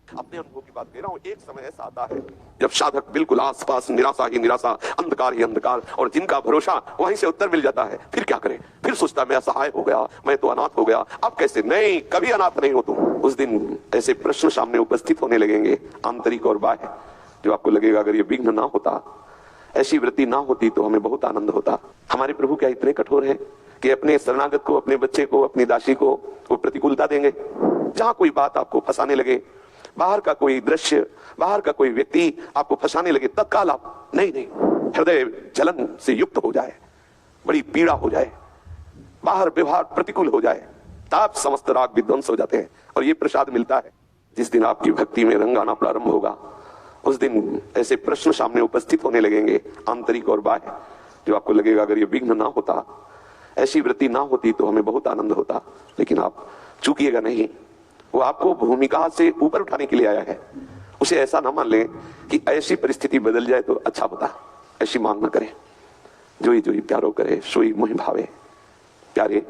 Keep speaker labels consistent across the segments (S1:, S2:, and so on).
S1: अपने अनुभव की बात कह रहा हूं। एक समय ऐसा आता है जब साधक बिल्कुल आसपास निराशा ही निराशा, अंधकार ही अंधकार, और जिनका भरोसा वहीं से उत्तर मिल जाता है। फिर क्या करे? फिर सोचता मैं असहाय हो गया, मैं तो अनाथ हो गया, अब कैसे? नहीं, कभी अनाथ नहीं हो तुम। उस दिन ऐसे प्रश्न सामने उपस्थित होने लगेंगे, आंतरिक और बाह्य, जो आपको लगेगा अगर ये विघ्न ना होता, ऐसी वृत्ति ना होती तो हमें बहुत आनंद होता। हमारे प्रभु क्या इतने कठोर हैं कि अपने शरणागत को, अपने बच्चे को, अपनी दासी को वो प्रतिकूलता देंगे? जहां कोई बात आपको फंसाने लगे, बाहर का कोई दृश्य, बाहर का कोई व्यक्ति आपको फंसाने लगे, तत्काल आप नहीं नहीं, हृदय जलन से युक्त हो जाए, बड़ी पीड़ा हो जाए, बाहर व्यवहार प्रतिकूल हो जाए, तब समस्त राग विध्वंस हो जाते हैं। और ये प्रसाद मिलता है जिस दिन आपकी भक्ति में रंग आना प्रारंभ होगा। उस दिन ऐसे प्रश्न सामने उपस्थित होने लगेंगे, आंतरिक और बाह्य, जो आपको लगेगा अगर ये विघ्न ना होता, ऐसी वृत्ति ना होती तो हमें बहुत आनंद होता। लेकिन आप चूकिएगा नहीं, वो आपको भूमिका से ऊपर उठाने के लिए आया है। उसे ऐसा ना मान लें कि ऐसी परिस्थिति बदल जाए तो अच्छा होता, ऐसी मांग ना करें। जोई जोई प्यारो करे सोई मोहि भावे। प्यारे,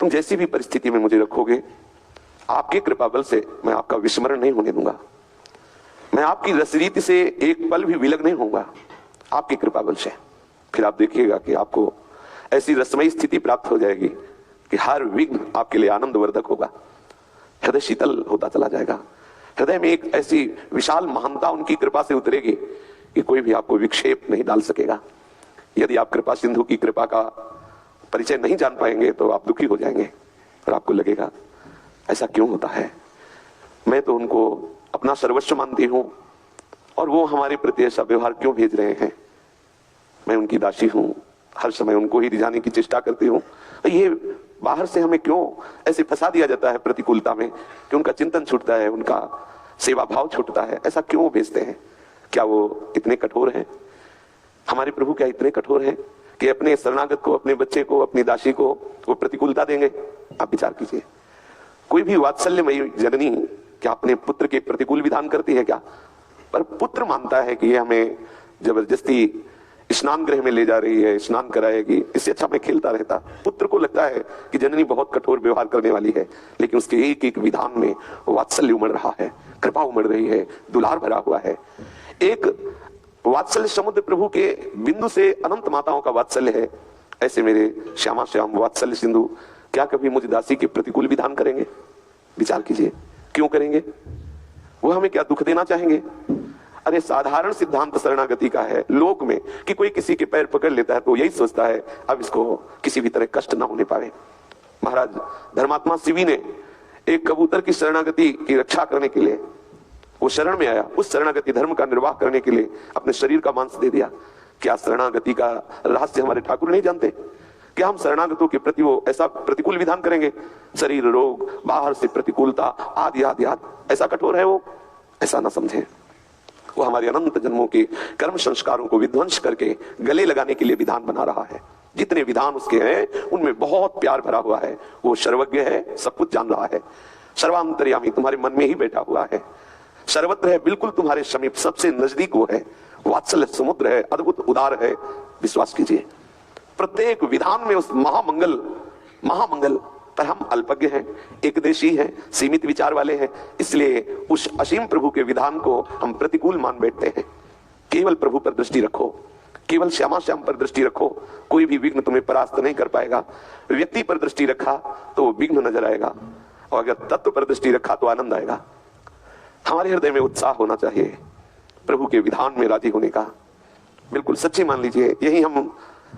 S1: तुम जैसी भी परिस्थिति में मुझे रखोगे, आपके कृपा बल से मैं आपका विस्मरण नहीं होने दूंगा। मैं आपकी रसरीति से एक पल भी विलग नहीं होऊंगा, आपकी कृपा बल से। फिर आप देखिएगा कि आपको ऐसी रसमयी स्थिति प्राप्त हो जाएगी कि हर विघ्न आपके लिए आनंदवर्धक होगा। हृदय शीतल होता चला जाएगा। हृदय में एक ऐसी विशाल महानता उनकी कृपा से उतरेगी कि कोई भी आपको विक्षेप नहीं डाल सकेगा। यदि आप कृपा सिंधु की कृपा का परिचय नहीं जान पाएंगे तो आप दुखी हो जाएंगे और आपको लगेगा ऐसा क्यों होता है? मैं तो उनको अपना सर्वस्व मानती हूं और वो हमारे प्रति ऐसा व्यवहार क्यों भेज रहे हैं? मैं उनकी दासी हूं, हर समय उनको ही रिझाने की चेष्टा करती हूं। ये बाहर से हमें क्यों ऐसे फंसा दिया जाता है प्रतिकूलता में कि उनका चिंतन छूटता है, उनका सेवा भाव छूटता है? ऐसा क्यों भेजते हैं? क्या वो इतने कठोर हैं? हमारे प्रभु क्या इतने कठोर हैं कि अपने शरणागत को, अपने बच्चे को, अपनी दासी को वो प्रतिकूलता देंगे? आप विचार कीजिए। कोई भी वात्सल्यमयी जननी क्या अपने पुत्र के प्रतिकूल विधान करती है क्या? पर पुत्र मानता है कि ये हमें जबरदस्ती स्नान गृह में ले जा रही है, स्नान कराएगी, इससे अच्छा मैं खेलता रहता। पुत्र को लगता है कि जननी बहुत कठोर व्यवहार करने वाली है, लेकिन उसके एक एक विधान में वात्सल्य उमड़ रहा है, कृपा उमड़ रही है, दुलार भरा हुआ है। एक वात्सल्य समुद्र प्रभु के बिंदु से अनंत माताओं का वात्सल्य है। ऐसे मेरे श्यामा श्याम वात्सल्य सिंधु क्या कभी मुझ दासी के प्रतिकूल विधान करेंगे? विचार कीजिए, क्यों करेंगे? वो हमें क्या दुख देना चाहेंगे? अरे साधारण सिद्धांत शरणागति का है लोक में कि कोई किसी के पैर पकड़ लेता है तो यही सोचता है अब इसको किसी भी तरह कष्ट ना होने पावे। महाराज धर्मात्मा शिवी ने एक कबूतर की शरणागति की रक्षा करने के लिए वो शरण में आया, उस शरणागति धर्म का निर्वाह करने के लिए अपने शरीर का मांस दे दिया। क्या शरणागति का रहस्य हमारे ठाकुर नहीं जानते? क्या हम शरणागतों के प्रति वो ऐसा प्रतिकूल विधान करेंगे? शरीर रोग, बाहर से प्रतिकूलता, आदि आदि आदि, ऐसा कठोर है वो? ऐसा ना समझे। वो हमारे अनंत जन्मों के कर्म संस्कारों को विध्वंस करके गले लगाने के लिए विधान बना रहा है। जितने विधान उसके हैं उनमें बहुत प्यार भरा हुआ है। वो सर्वज्ञ है, सब कुछ जान रहा है, सर्वांतर्यामी तुम्हारे मन में ही बैठा हुआ है, सर्वत्र है, बिल्कुल तुम्हारे समीप, सबसे नजदीक वो है, वात्सल्य समुद्र है, अद्भुत उदार है। विश्वास कीजिए, प्रत्येक विधान में उस महामंगल पर हम अल्पज्ञ हैं, एकदेशी हैं, सीमित विचार वाले हैं, इसलिए उस असीम प्रभु के विधान को हम प्रतिकूल मान बैठते हैं। केवल प्रभु पर दृष्टि रखो, केवल श्यामा श्याम पर दृष्टि रखो, कोई भी विघ्न तुम्हें परास्त नहीं कर पाएगा। व्यक्ति पर दृष्टि रखा तो विघ्न नजर आएगा, और अगर तत्व पर दृष्टि रखा तो आनंद आएगा। हमारे हृदय में उत्साह होना चाहिए प्रभु के विधान में राजी होने का। बिल्कुल सच्ची मान लीजिए, यही हम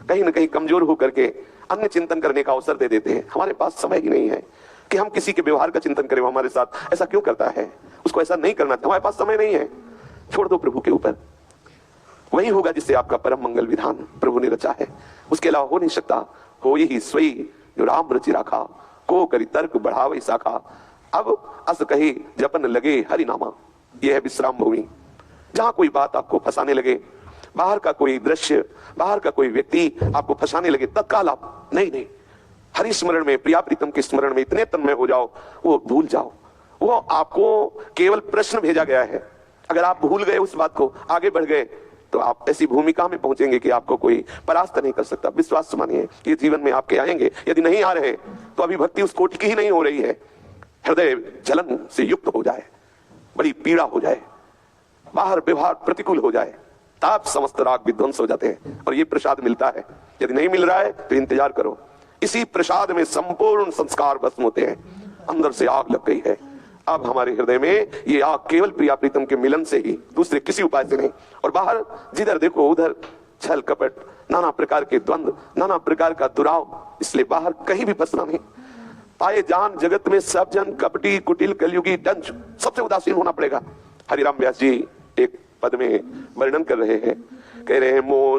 S1: कहीं ना कहीं कमजोर होकर के अन्य चिंतन करने का अवसर दे देते हैं। हमारे पास समय ही नहीं है कि हम किसी के व्यवहार का चिंतन करें, हमारे साथ ऐसा क्यों करता है, उसको ऐसा नहीं करना चाहिए, हमारे पास समय नहीं है। छोड़ दो प्रभु के ऊपर, वही होगा जिससे आपका परम मंगल विधान प्रभु ने रचा है, उसके अलावा हो नहीं सकता। हो यही सोई जो राम रचि राखा, को करी तर्क बढ़ावे शाखा, अब अस कही जपन लगे हरि नामा। यह है विश्राम भूमि, जहां कोई बात आपको फंसाने लगे, बाहर का कोई दृश्य, बाहर का कोई व्यक्ति आपको फंसाने लगे, तत्काल आप नहीं, हरि स्मरण में, प्रिया प्रीतम के स्मरण में इतने तन्मय हो जाओ, वो भूल जाओ। वो आपको केवल प्रश्न भेजा गया है। अगर आप भूल गए उस बात को, आगे बढ़ गए, तो आप ऐसी भूमिका में पहुंचेंगे कि आपको कोई परास्त नहीं कर सकता। विश्वास मानिए, ये जीवन में आपके आएंगे। यदि नहीं आ रहे तो अभी भक्ति उस कोटि की ही नहीं हो रही है। हृदय जलन से युक्त हो जाए, बड़ी पीड़ा हो जाए, बाहर व्यवहार प्रतिकूल हो जाए, ताप समस्त राग विध्वंस हो जाते हैं और ये प्रसाद मिलता है। यदि नहीं मिल रहा है तो इंतजार करो, इसी प्रसाद में संपूर्ण संस्कार भस्म होते हैं। अंदर से आग लग गई है, अब हमारे हृदय में ये आग केवल प्रिया प्रीतम के मिलन से ही, दूसरे किसी उपाय से नहीं। और बाहर जिधर देखो उधर छल कपट, नाना प्रकार के द्वंद्व, नाना प्रकार का दुराव, इसलिए बाहर कहीं भी फंसना नहीं। पाए जान जगत में सब जन कपटी कुटिल कलयुगी डंच, सबसे उदासीन होना पड़ेगा। हरिराम व्यास जी एक पद में वर्णन कर रहे हैं, कह रहे हैं मोह